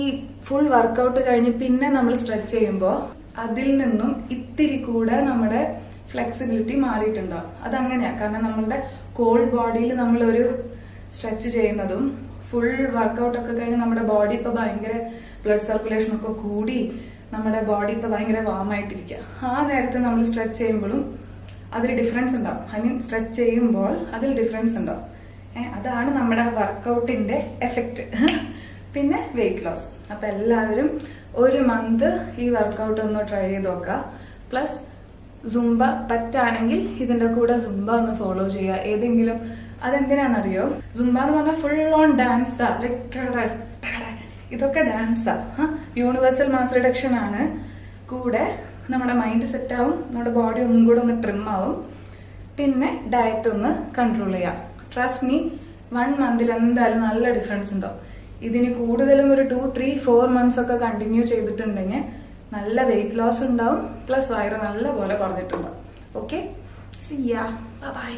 Speaker 1: ഫുൾ വർക്കൗട്ട് കഴിഞ്ഞ് പിന്നെ നമ്മൾ സ്ട്രെച്ച് ചെയ്യുമ്പോൾ അതിൽ നിന്നും ഇത്തിരി കൂടെ നമ്മുടെ ഫ്ലെക്സിബിലിറ്റി മാറിയിട്ടുണ്ടാവും. അതങ്ങനെയാ, കാരണം നമ്മളുടെ കോൾഡ് ബോഡിയിൽ നമ്മളൊരു സ്ട്രെച്ച് ചെയ്യുന്നതും ഫുൾ വർക്കൗട്ട് ഒക്കെ കഴിഞ്ഞ് നമ്മുടെ ബോഡി ഇപ്പൊ ഭയങ്കര ബ്ലഡ് സർക്കുലേഷൻ ഒക്കെ കൂടി നമ്മുടെ ബോഡി ഇപ്പൊ ഭയങ്കര വാം ആയിട്ടിരിക്കുക. ആ നേരത്തെ നമ്മൾ സ്ട്രെച്ച് ചെയ്യുമ്പോഴും അതിൽ ഡിഫറൻസ് ഉണ്ടാവും. ഐ മീൻ സ്ട്രെച്ച് ചെയ്യുമ്പോൾ അതിൽ ഡിഫറൻസ് ഉണ്ടാവും. അതാണ് നമ്മുടെ വർക്കൗട്ടിന്റെ എഫക്റ്റ്. പിന്നെ വെയിറ്റ് ലോസ്. അപ്പൊ എല്ലാവരും ഒരു മന്ത് ഈ വർക്കൗട്ട് ഒന്ന് ട്രൈ ചെയ്ത് നോക്കുക. പ്ലസ് സുംബ പറ്റാണെങ്കിൽ ഇതിന്റെ കൂടെ സുംബ ഒന്ന് ഫോളോ ചെയ്യുക. ഏതെങ്കിലും അതെന്തിനാണെന്നറിയോ? സുംബ എന്ന് പറഞ്ഞാൽ ഫുൾ ഓൺ ഡാൻസാ, ഇതൊക്കെ ഡാൻസാ. യൂണിവേഴ്സൽ മാസ് റിഡക്ഷൻ ആണ്. കൂടെ നമ്മുടെ മൈൻഡ് സെറ്റ് ആവും, നമ്മുടെ ബോഡി ഒന്നും കൂടെ ഒന്ന് ട്രിം ആവും. പിന്നെ ഡയറ്റ് ഒന്ന് കൺട്രോൾ ചെയ്യാം. ട്രസ്റ്റ് മീ, 1 മന്തിൽ എന്തായാലും നല്ല ഡിഫറൻസ് ഉണ്ടാവും. ഇതിന് കൂടുതലും ഒരു 2, 3, 4 മന്ത്സ് ഒക്കെ കണ്ടിന്യൂ ചെയ്തിട്ടുണ്ടെങ്കിൽ നല്ല വെയിറ്റ് ലോസ് ഉണ്ടാവും. പ്ലസ് വയറ് നല്ല പോലെ കുറഞ്ഞിട്ടുണ്ടാവും. Okay, see ya, by.